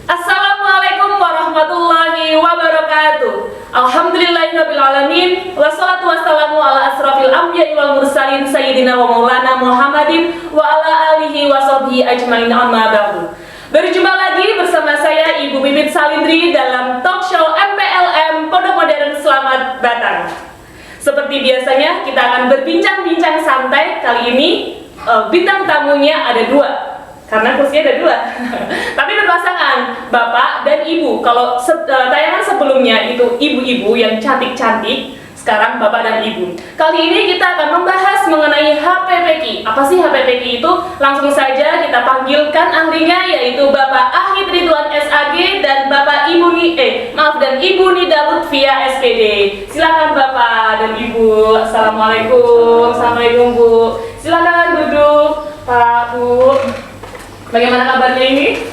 Assalamualaikum warahmatullahi wabarakatuh. Alhamdulillahirrabbilalamin. Wassalatu wassalamu ala asrafil anbiya'i wal mursalin sayyidina wa maulana Muhammadin wa ala alihi wa sahbihi ajmain, amma ba'du. Berjumpa lagi bersama saya Ibu Bibit Salindri dalam talk show MPLM Pondok Modern Selamat Batang. Seperti biasanya kita akan berbincang-bincang santai. Kali ini bintang tamunya ada dua, karena kursinya ada dua. Tapi berpasangan, bapak dan ibu. Kalau tayangan sebelumnya itu ibu-ibu yang cantik-cantik, sekarang bapak dan ibu. Kali ini kita akan membahas mengenai HPPQ. Apa sih HPPQ itu? Langsung saja kita panggilkan ahlinya, yaitu Bapak Ahid Ridwan SAG dan Bapak Ibu Nida Lutfia SPD. Silakan Bapak dan Ibu. Assalamualaikum. Assalamualaikum Bu. Silakan duduk Pak Bu. Bagaimana kabarnya ini?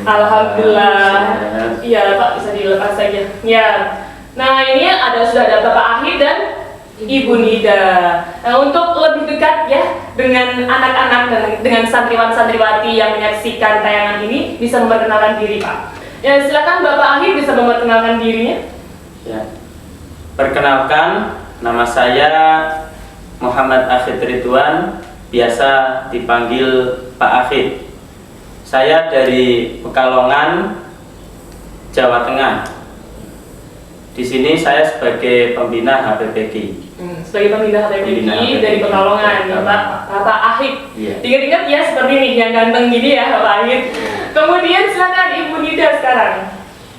Alhamdulillah. Iya Pak, bisa dilepas saja. Ya. Nah ini sudah ada Bapak Ahid dan Ibu Nida. Nah, untuk lebih dekat ya dengan anak-anak dan dengan santriwan-santriwati yang menyaksikan tayangan ini, bisa memperkenalkan diri Pak. Ya silakan Bapak Ahid bisa memperkenalkan dirinya. Ya. Perkenalkan, nama saya Muhammad Ahid Ridwan, biasa dipanggil Pak Ahid. Saya dari Pekalongan, Jawa Tengah. Di sini saya sebagai pembina HPPQ. Sebagai pembina HPPQ dari Pekalongan, ya, Bapak Ahid. Iya. Ingat-ingat ya seperti ini, yang ganteng gini ya Bapak Ahid. Kemudian silakan Ibu Nida sekarang.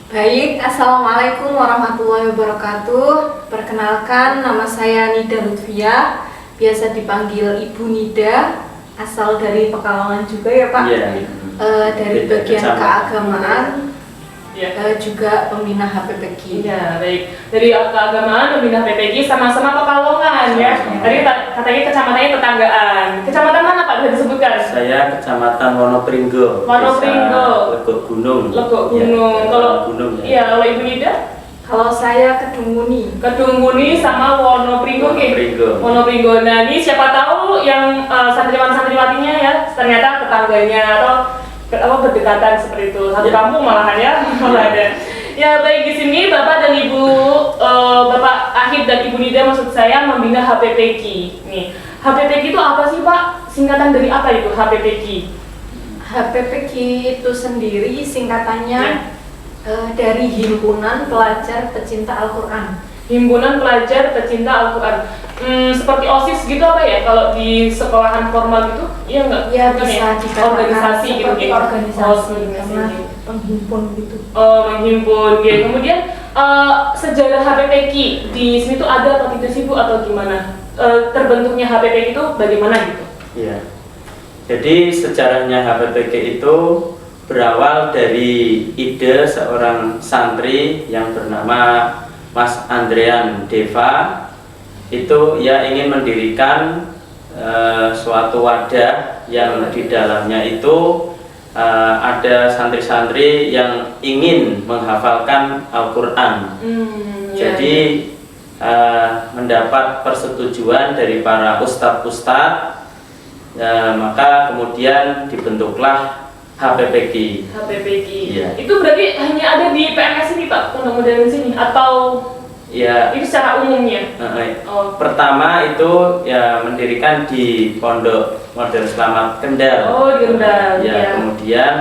Baik, Assalamualaikum warahmatullahi wabarakatuh. Perkenalkan, nama saya Nida Lutfia, biasa dipanggil Ibu Nida, asal dari Pekalongan juga ya Pak. Iya. Dari bagian keagamaan, juga pembina HPPQ. Ya baik, dari keagamaan, pembina HPPQ, sama-sama Pekalongan ya. Tadi katanya kecamatannya tetanggaan. Kecamatan mana Pak, bisa disebutkan? Saya Kecamatan Wonopringgo. Wonopringgo. Legok Gunung. Legok Gunung. Ya, Kalau Gunung ya. Iya, kalau Ibu Nida? Kalau saya Kedung Muni. Kedung Muni sama Wonopringgo. Wonopringgo. Nah ini siapa tahu yang santriwan-santriwatinya ya ternyata tetangganya atau berdekatan seperti itu, satu kampung malahan ya. Malah ada. Ya baik, di sini Bapak dan Ibu Bapak Ahid dan Ibu Nida maksud saya membina HPPQ. Nih, HPPQ itu apa sih Pak? Singkatan dari apa itu HPPQ? HPPQ itu sendiri singkatannya dari Himpunan Pelajar Pecinta Al-Quran. Himpunan Pelajar Pecinta Al-Quran. Seperti OSIS gitu apa ya? Kalau di sekolahan formal gitu, iya nggak? Ya bisa dikatakan organisasi gitu. Organisasi, karena penghimpun gitu. Oh, menghimpun. Ya. Kemudian sejarah HPPQ di sini tuh ada atau tidak sih Bu, atau gimana? Terbentuknya HPPQ itu bagaimana gitu? Iya. Jadi sejarahnya HPPQ itu berawal dari ide seorang santri yang bernama Mas Andrean Deva. Itu ia ingin mendirikan suatu wadah yang di dalamnya itu ada santri-santri yang ingin menghafalkan Al-Quran. Jadi mendapat persetujuan dari para ustadz-ustadz, maka kemudian dibentuklah HPPQ. Ya. Itu berarti hanya ada di PMS ini Pak, Pondok Modern sini, atau ya itu secara umumnya? Pertama itu ya mendirikan di Pondok Modern Selamat Kendal. Oh, di Kendal. Ya. Kemudian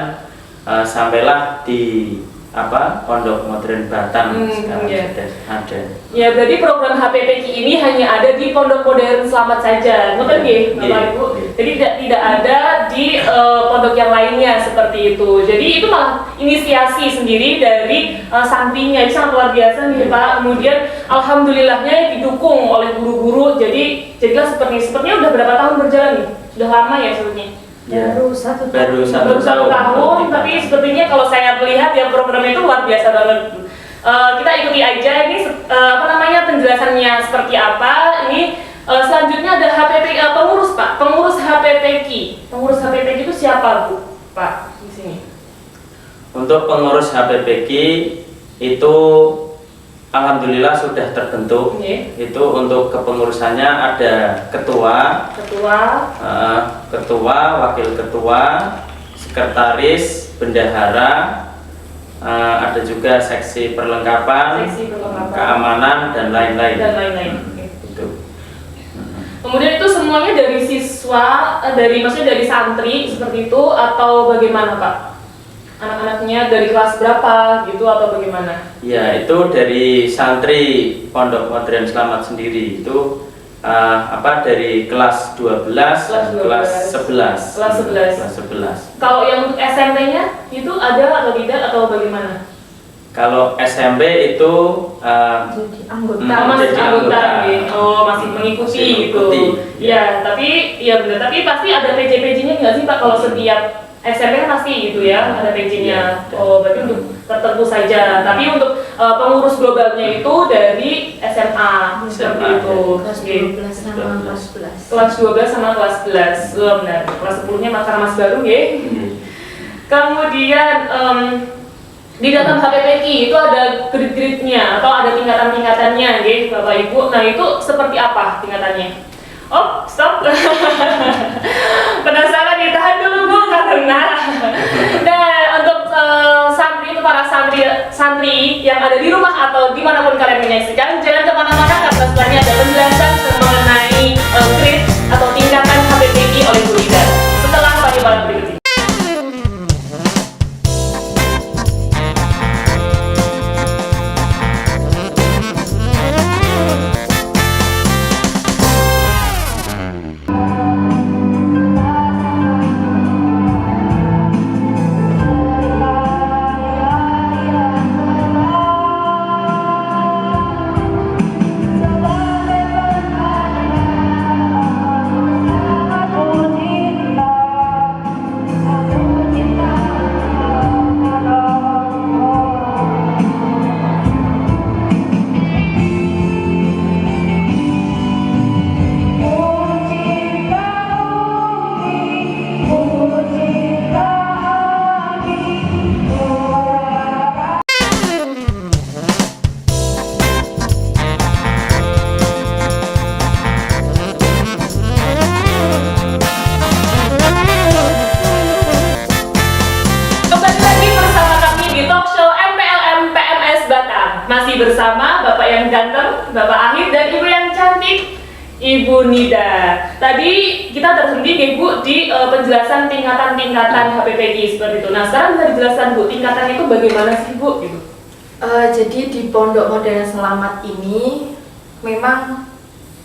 sampailah di Pondok Modern Batang sekarang sudah ada. Ya, berarti program HPPQ ini hanya ada di Pondok Modern Selamat saja, betul nggih, Bapak Ibu? Jadi tidak ada di pondok yang lainnya seperti itu. Jadi itu malah inisiasi sendiri dari santrinya. Ini sangat luar biasa nih Pak. Kemudian alhamdulillahnya didukung oleh guru-guru. Jadilah sepertinya udah berapa tahun berjalan nih? Sudah lama ya sebetulnya? Ya. Baru satu tahun, tapi sepertinya kalau saya melihat ya program itu luar biasa banget. Kita ikuti aja ini penjelasannya seperti apa. Ini Selanjutnya ada HPP pengurus Pak, pengurus HPPK. Pengurus HPPK itu siapa Bu? Pak di sini. Untuk pengurus HPPK itu alhamdulillah sudah terbentuk. Oke. Itu untuk kepengurusannya ada ketua, wakil ketua, sekretaris, bendahara, ada juga seksi perlengkapan, keamanan dan lain-lain. Itu. Kemudian itu semuanya dari siswa, maksudnya dari santri seperti itu atau bagaimana Pak? Anak-anaknya dari kelas berapa gitu atau bagaimana? Ya, itu dari santri Pondok Modern Selamat sendiri itu dari kelas 12 dan kelas 11. Kelas 11. Kelas 11. Kalau yang untuk SMP-nya itu ada atau tidak atau bagaimana? Kalau SMP itu Jadi anggota. Masih jadi anggota, anggota. gitu. Masih mengikuti Masih gitu. mengikuti, Ya, tapi ya benar. Tapi pasti ada PJ-PJ-nya nggak sih Pak kalau setiap SMP kan pasti gitu ya, ada PJ-nya. Iya. Oh, berarti untuk tertentu saja. Tapi untuk pengurus globalnya itu dari SMA seperti itu. Kelas Oke. 12 sama kelas 11. Kelas 12 sama kelas 11. Benar. Kelas 10-nya karena masih baru ya. Kemudian di dalam HPPK itu ada grade-grade-nya atau ada tingkatan-tingkatannya nggih Bapak Ibu. Nah, itu seperti apa tingkatannya? Oh, stop. Penasaran ditahan dulu Bu karena untuk santri itu para santri yang ada di rumah atau dimanapun kalian menyaksikan, jangan kemana-mana karena setelahnya ada penjelasan mengenai grade atau tingkatan HPPK oleh Bu Ida setelah pariwara berikut ini. Masih bersama Bapak yang ganteng, Bapak Ahid, dan Ibu yang cantik, Ibu Nida. Tadi kita terhenti nih Bu di penjelasan tingkatan-tingkatan HPPK seperti itu. Nah sekarang bisa dijelaskan Bu, tingkatan itu bagaimana sih Bu? Gitu. Jadi di Pondok Modern Selamat ini memang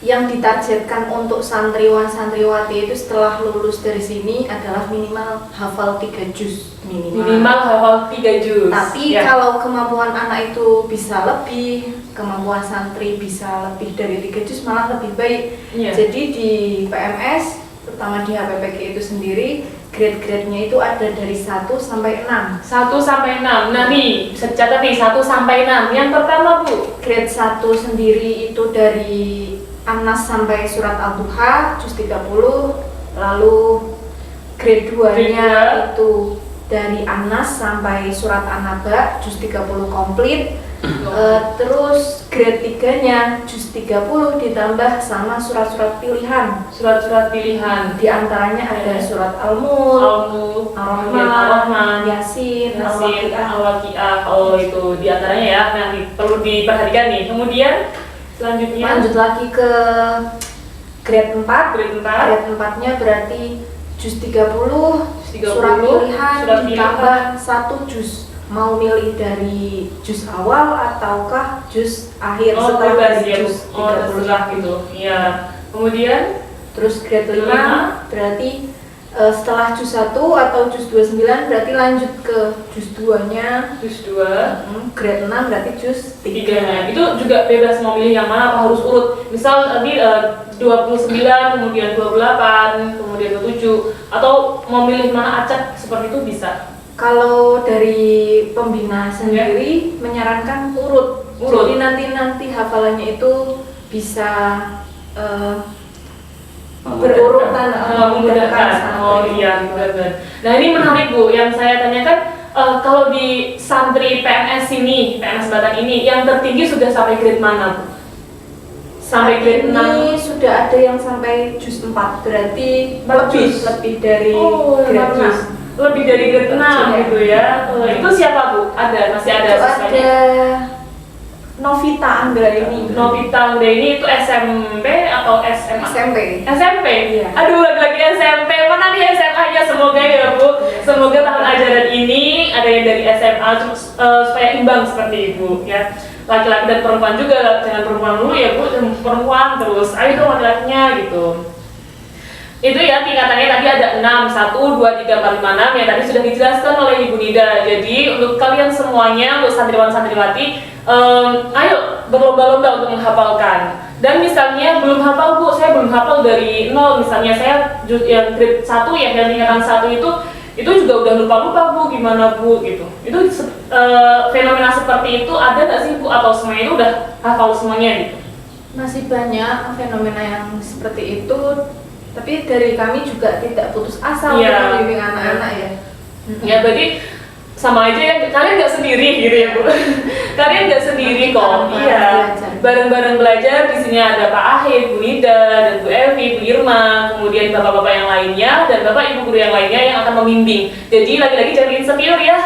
yang ditargetkan untuk santriwan-santriwati itu setelah lulus dari sini adalah minimal hafal 3 juz Minimal hafal 3 juz. Tapi kalau kemampuan anak itu bisa lebih, kemampuan santri bisa lebih dari 3 juz malah lebih baik. Jadi di PMS, terutama di HPPK itu sendiri, grade-grade-nya itu ada dari 1 sampai 6. 1 sampai 6. Nah nih, bisa dicatat nih 1 sampai 6. Yang pertama Bu, grade 1 sendiri itu dari Anas sampai surat Al-Duha juz 30. Lalu grade 2-nya itu dari Anas sampai surat An-Naba juz 30 komplit. Terus grade 3-nya juz 30 ditambah sama surat-surat pilihan. Surat-surat pilihan. Di antaranya ada surat Al-Mulk, Ar-Rahman, Yasin, Al-Waqiah. Oh itu di antaranya ya. Nah, perlu diperhatikan nih. Kemudian selanjutnya lanjut lagi ke grade 4. Grade 4. Grade 4-nya berarti juz 30, 30 surat pilihan surat ditambah 1 juz. Mau milih dari juz awal ataukah juz akhir setelah bebas dari ya, Bu. juz 30 terserah gitu. Iya. Kemudian terus grade 5 5. berarti setelah juz 1 atau juz 29 berarti lanjut ke juz 2-nya. juz 2. Grade 6 berarti juz 3-nya. 3. Itu juga bebas mau milih yang mana, apa harus urut. Misal tadi 29, kemudian 28, kemudian 27, atau mau milih mana acak seperti itu bisa. Kalau dari pembina sendiri menyarankan urut. Jadi nanti hafalannya itu bisa berurutan memudahkan. Oh iya, benar. Nah ini menarik Bu, yang saya tanyakan kalau di santri PNS ini, PNS Batang ini, yang tertinggi sudah sampai grade mana Bu? Sampai grade 6? Ini sudah ada yang sampai juz 4, berarti lebih dari grade 6. Lebih dari grade 6 gitu ya. Itu siapa Bu? Masih ada Itu siswanya? ada Novita Anggraini. Novita Anggraini itu SMP atau SMA? SMP. SMP? Iya. Aduh, lagi SMP. Mana nih SMA-nya? Semoga ya Bu. Semoga tahun ajaran ini ada yang dari SMA supaya imbang seperti Ibu ya. Laki-laki dan perempuan juga, jangan perempuan dulu ya Bu, dan perempuan terus. Ayo dong laki-lakinya gitu. Itu ya tingkatannya tadi ada 6, 1, 2, 3, 4, 5, 6 yang tadi sudah dijelaskan oleh Ibu Nida. Jadi untuk kalian semuanya, untuk santriwan-santriwati, ayo berlomba-lomba untuk menghafalkan. Dan misalnya belum hafal Bu, saya belum hafal dari 0, misalnya saya yang grade 1 ya, yang tingkatan 1 itu juga udah lupa-lupa Bu, gimana Bu gitu. Itu fenomena seperti itu ada nggak sih Bu, atau semuanya itu udah hafal semuanya gitu? Masih banyak fenomena yang seperti itu, tapi dari kami juga tidak putus asa untuk membimbing anak-anak ya. Ya berarti sama aja ya, kalian nggak sendiri gitu ya Bu. Kalian nggak sendiri kok. Iya. Bareng-bareng belajar. Di sini ada Pak Ahid, Bu Nida, dan Bu Evi, Bu Irma, kemudian bapak-bapak yang lainnya dan bapak ibu guru yang lainnya yang akan membimbing. Jadi lagi-lagi jangan insecure ya.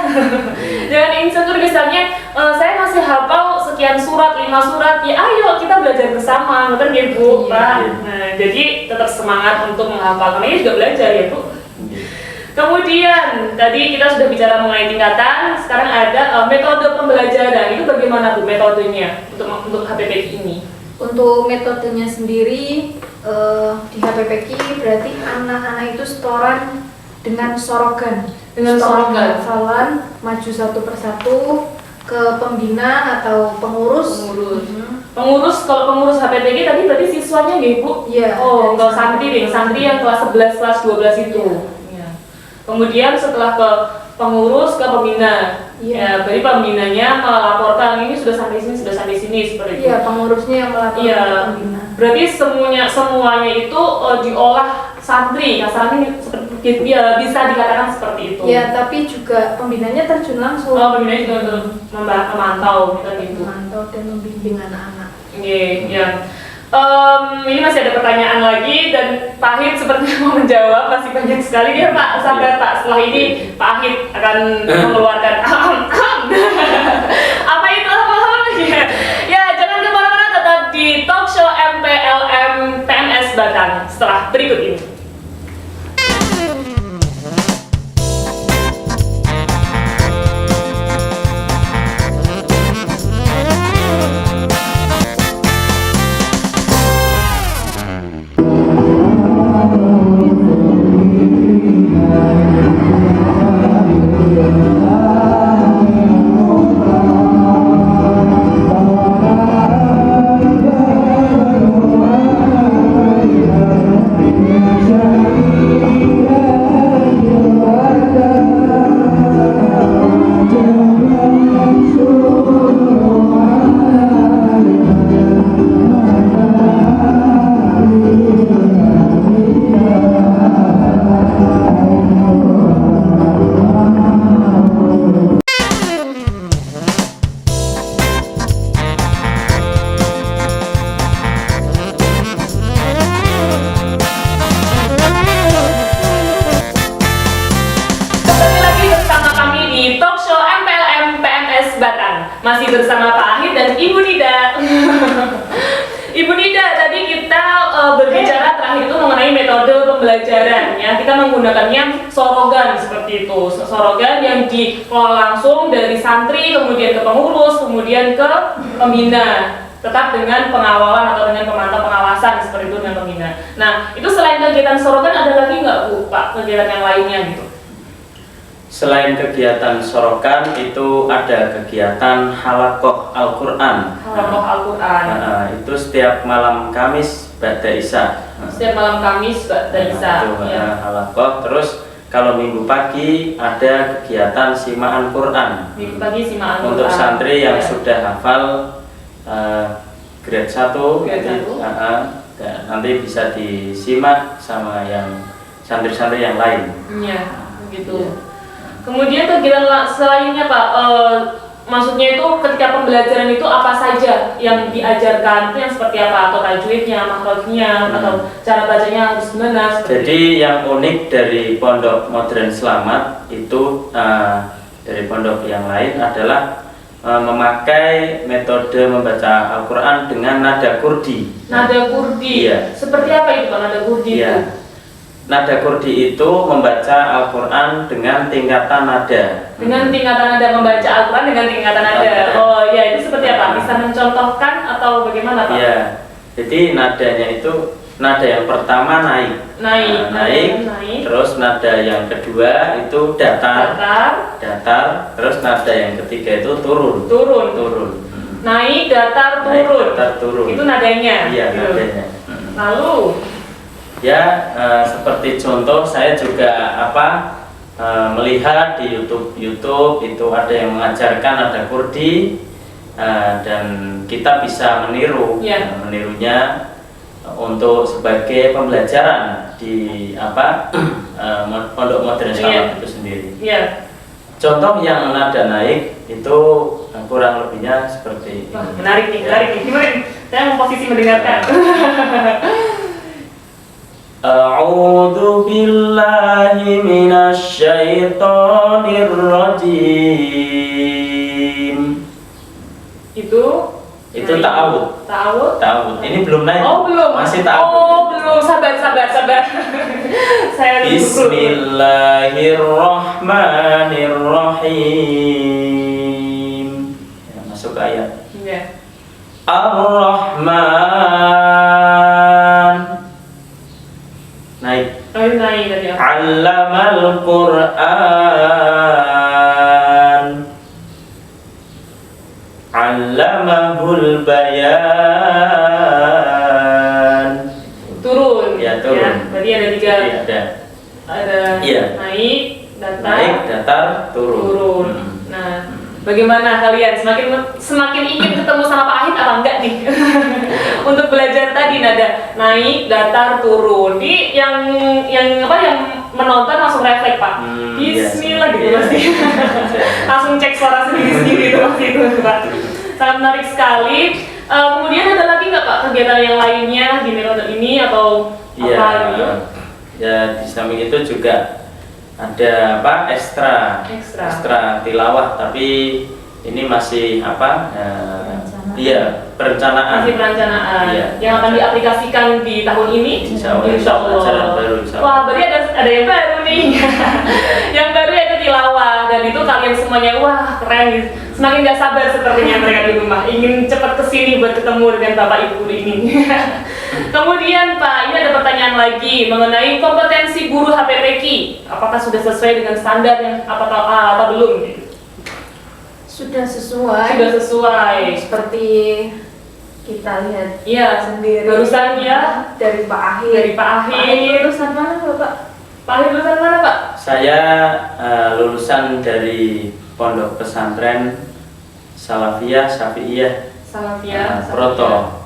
Jangan insecure misalnya saya masih hafal sekian surat, 5 surat. Ya ayo kita belajar bersama, betul ya Bu, Pak. Nah, jadi tetap semangat untuk menghafal. Karena ini juga belajar ya Bu. Kemudian tadi kita sudah bicara mengenai tingkatan, sekarang ada metode pembelajaran. Itu bagaimana Bu metodenya untuk HPPK ini? Untuk metodenya sendiri di HPPK berarti anak-anak itu setoran dengan sorogan. Dengan sorogan. Hafalan maju satu persatu ke pembina atau pengurus. Pengurus, kalau pengurus HPPK tadi berarti siswanya nggih Bu? Iya. Oh, kalau santri yang kelas 11, kelas 12 itu. Kemudian setelah ke pengurus ke pembina, ya berarti pembinanya melaporkan ini sudah sampai sini seperti itu. Iya, pengurusnya yang melaporkan ke pembina. Berarti semuanya itu diolah santri, kasarnya bisa dikatakan seperti itu. Ya, tapi juga pembinanya terjun langsung. Oh, pembinanya juga memantau gitu. Memantau dan membimbing anak-anak. Iya. Ini masih ada pertanyaan lagi dan Pak Ahid sepertinya mau menjawab, masih banyak sekali ya Pak. Sabar Pak, setelah ini Pak Ahid akan mengeluarkan apa itu ya jangan kemana-mana, tetap di talk show MPLM PNS Batang setelah berikut ini. Masih bersama Pak Ahid dan Ibu Nida. Ibu Nida, tadi kita berbicara terakhir itu mengenai metode pembelajaran ya. Kita menggunakannya sorogan seperti itu. Sorogan yang dikelola langsung dari santri, kemudian ke pengurus, kemudian ke pembina. Tetap dengan pengawalan atau dengan pemantau pengawasan seperti itu dengan pembina. Nah, itu selain kegiatan sorogan ada lagi nggak Bu, Pak, kegiatan yang lainnya gitu? Selain kegiatan sorokan itu ada kegiatan halakoh Al-Quran. Halakoh Al-Quran. Itu setiap malam Kamis ba'da Isya. Setiap malam Kamis ba'da Isya. Ya. Halakoh. Terus kalau minggu pagi ada kegiatan simaan Quran. Minggu pagi simaan Quran. Untuk santri yang sudah hafal grade 1, Dan nanti bisa disimak sama yang santri-santri yang lain. Iya, begitu. Iya. Kemudian kegiatan selainnya Pak, maksudnya itu ketika pembelajaran itu apa saja yang diajarkan, itu yang seperti apa, atau tajwidnya, makhrajnya, atau cara bacanya harus gimana? Jadi yang unik dari Pondok Modern Selamat itu dari pondok yang lain adalah memakai metode membaca Al-Quran dengan nada kurdi. Nada kurdi? Iya. Seperti apa itu Pak, nada kurdi Iya. itu? Nada kurdi itu membaca Al-Quran dengan tingkatan nada. Dengan tingkatan nada, membaca Al-Quran dengan tingkatan nada. Oh iya, itu seperti apa? Bisa mencontohkan atau bagaimana Pak? Iya. Jadi nadanya itu nada yang pertama naik. Naik. Terus nada yang kedua itu datar. Terus nada yang ketiga itu turun. Naik, datar, turun. Itu nadanya. Iya, gitu. nadanya. Lalu Ya, seperti contoh saya juga melihat di YouTube itu ada yang mengajarkan nada kurdi dan kita bisa meniru, Ya. menirunya untuk sebagai pembelajaran di Pondok Modern Selamat itu sendiri. Iya. Contoh yang nada naik itu kurang lebihnya seperti Wah, ini. menarik nih. Gimana nih? Saya mau posisi mendengarkan. A'udzu billahi minasy syaithanir rajim. Itu ta'awud. Ta'awud. Ini belum naik. Oh, belum. Masih ta'awud. Oh, belum. Sabar. Saya Bismillahirrahmanirrahim. Ya, masuk ke ayat. Iya. Ar-Rahman. Naik. Oh, ini naik tadi. Allamal Qur'an. Allamahul bayan. Turun. Ya, turun. Ya, berarti ada tiga. Iya, ada. Ada Iya. naik, datar, Naik, datar, turun. Nah, bagaimana kalian? Semakin ingin ketemu sama Pak Ahid apa enggak nih? Untuk belajar tadi nada naik, datar, turun. Ini yang menonton langsung refleks Pak. Bismillah gitu iya. pasti. Langsung cek suara sendiri itu pasti itu Pak. Sangat menarik sekali. Kemudian ada lagi nggak Pak kegiatan yang lainnya di metode ini atau apa gitu? Ya, di samping itu juga ada ekstra tilawah, tapi ini masih perencanaan. Masih perencanaan. Iya. Yang akan diaplikasikan di tahun ini. Insya Allah. Ajaran baru, insya Allah. Wah, berarti ada yang baru nih. Yang baru yaitu tilawah, dan itu kalian semuanya wah keren gitu. Semakin gak sabar sepertinya mereka di rumah, ingin cepat kesini buat ketemu dengan Bapak Ibu guru ini. Kemudian Pak, ini ada pertanyaan lagi mengenai kompetensi guru HPPQ. Apakah sudah sesuai dengan standar yang atau belum? Sudah sesuai. Seperti kita lihat sendiri. Barusan ya dari Pak Ahid. Pak Ahid. Lulusan mana Bapak? Pak Ahid lulusan mana Pak? Saya lulusan dari Pondok Pesantren Salafiyah Syafi'iyah Proto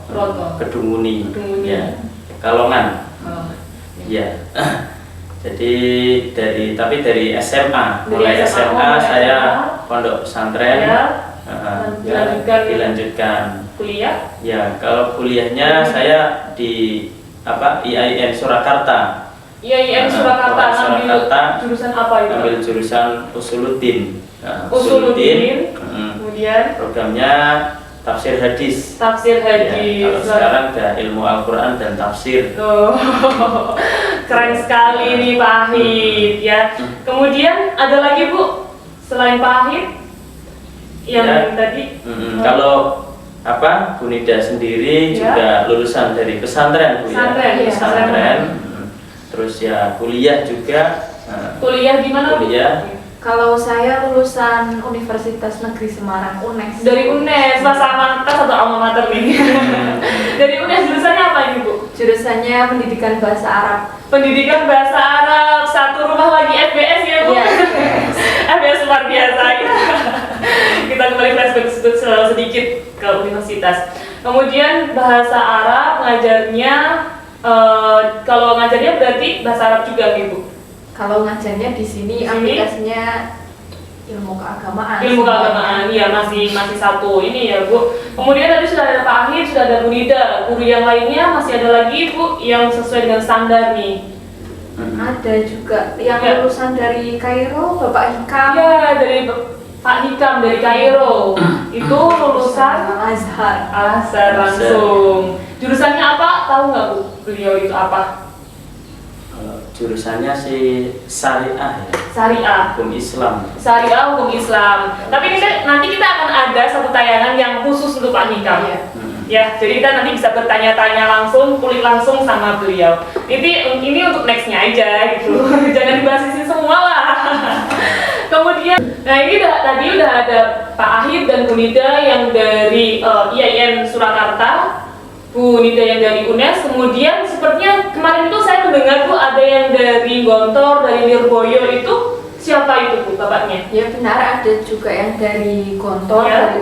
Kedunguni. Ya, Kalongan. Ya. Jadi dari SMA. Mulai SMA saya Pondok Pesantren. Dilanjutkan kuliah? Ya, kalau kuliahnya saya di IAIN Surakarta. IAIN Surakarta, ambil jurusan apa itu? Ambil jurusan Usuluddin. Usuluddin. Kemudian programnya tafsir hadis. Ya, kalau sekarang ada ilmu Al-Quran dan tafsir. Keren sekali nih Pak Ahid ya. Kemudian ada lagi Bu selain Pak Ahid yang tadi? Kalau Bu Nida sendiri juga lulusan dari pesantren Bu ya. Pesantren. Terus ya kuliah juga. Kuliah di mana Bu? Kalau saya lulusan Universitas Negeri Semarang, UNES. Dari UNES, sama kita satu alma mater nih. Dari UNES jurusannya apa ini Bu? Jurusannya Pendidikan Bahasa Arab. Pendidikan Bahasa Arab, satu rumah lagi FBS ya Bu? Iya. FBS luar biasa ya. Kita kembali flashback sedikit ke universitas. Kemudian bahasa Arab ngajarnya, kalau ngajarnya berarti bahasa Arab juga Ibu? Kalau ngajarnya di sini aplikasinya ilmu keagamaan. Ilmu keagamaan, iya masih satu ini ya Bu. Kemudian tadi sudah ada Pak Ahid, sudah ada Bu Nida. Guru yang lainnya masih ada lagi Bu yang sesuai dengan standar nih. Ada juga yang lulusan dari Kairo, Bapak Hikam. Iya, dari Pak Hikam dari Kairo. Itu lulusan Al-Azhar langsung. Jurusannya apa? Tahu nggak Bu? Beliau itu apa? Jurusannya sih syariah ya. Syariah. Hukum Islam. Syariah hukum Islam. Tapi nanti kita akan ada satu tayangan yang khusus untuk Pak Hikam. Ya, jadi kita nanti bisa bertanya-tanya langsung, kulik langsung sama beliau. Ini untuk nextnya aja gitu. Jangan dibahas di sini semua lah. Kemudian, nah ini tadi udah ada Pak Ahid dan Bu Nida yang dari IAIN Surakarta, Bu Nida yang dari UNES. Kemudian sepertinya kemarin itu saya mendengar Bu ada yang dari Gontor, dari Lirboyo itu. Siapa itu Bu bapaknya? Ya benar, ada juga yang dari Gontor, dari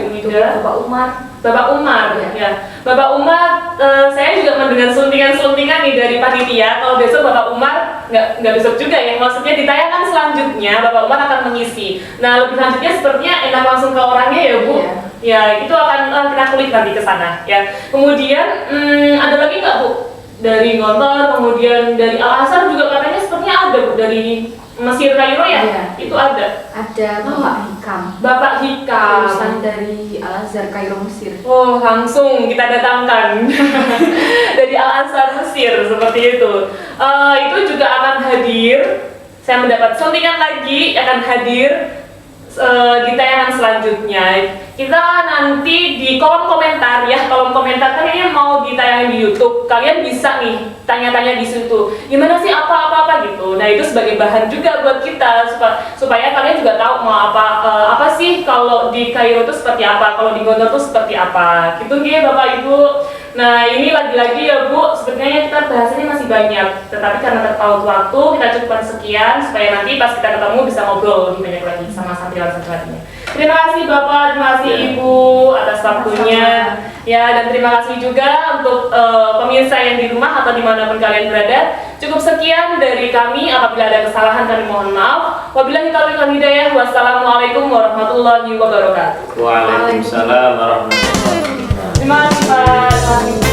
Unida, Bapak Umar. Bapak Umar ya. Bapak Umar, saya juga mendengar suntingan-suntingan nih dari panitia. Kalau besok Bapak Umar nggak besok juga ya, maksudnya di tayangan selanjutnya Bapak Umar akan mengisi. Nah lebih lanjutnya sepertinya enak langsung ke orangnya ya Bu. Ya itu akan kita kulik nanti ke sana ya. Kemudian ada lagi nggak Bu? Dari Gontor, kemudian dari Al-Azhar juga katanya sepertinya ada Bu, dari Mesir Kairo ya? Itu ada. Ada Bapak Hikam. Bapak Hikam. Lulusan dari Al-Azhar Kairo Mesir. Oh, langsung kita datangkan dari Al-Azhar Mesir seperti itu. Itu juga akan hadir. Saya mendapat suntingan lagi akan hadir di tayangan selanjutnya. Kita nanti di kolom komentar ya, kolom komentar kan ini mau ditayangin di YouTube. Kalian bisa nih tanya-tanya di situ. Gimana sih apa gitu. Nah, itu sebagai bahan juga buat kita supaya kalian juga tahu mau apa sih kalau di Kairo itu seperti apa, kalau di Gontor itu seperti apa. Gitu nggih Bapak Ibu. Nah, ini lagi-lagi ya Bu, sebenarnya kita bahasanya masih banyak, tetapi karena terpaut waktu kita cukupkan sekian supaya nanti pas kita ketemu bisa ngobrol lebih banyak lagi sama santriwan-santriwatinya. Terima kasih Bapak, terima kasih Ibu atas waktunya. Ya, dan terima kasih juga untuk pemirsa yang di rumah atau dimanapun kalian berada. Cukup sekian dari kami, apabila ada kesalahan kami mohon maaf. Wabillahi taufiq wal hidayah. Wassalamualaikum warahmatullahi wabarakatuh. Waalaikumsalam warahmatullahi wabarakatuh. Terima kasih Pak.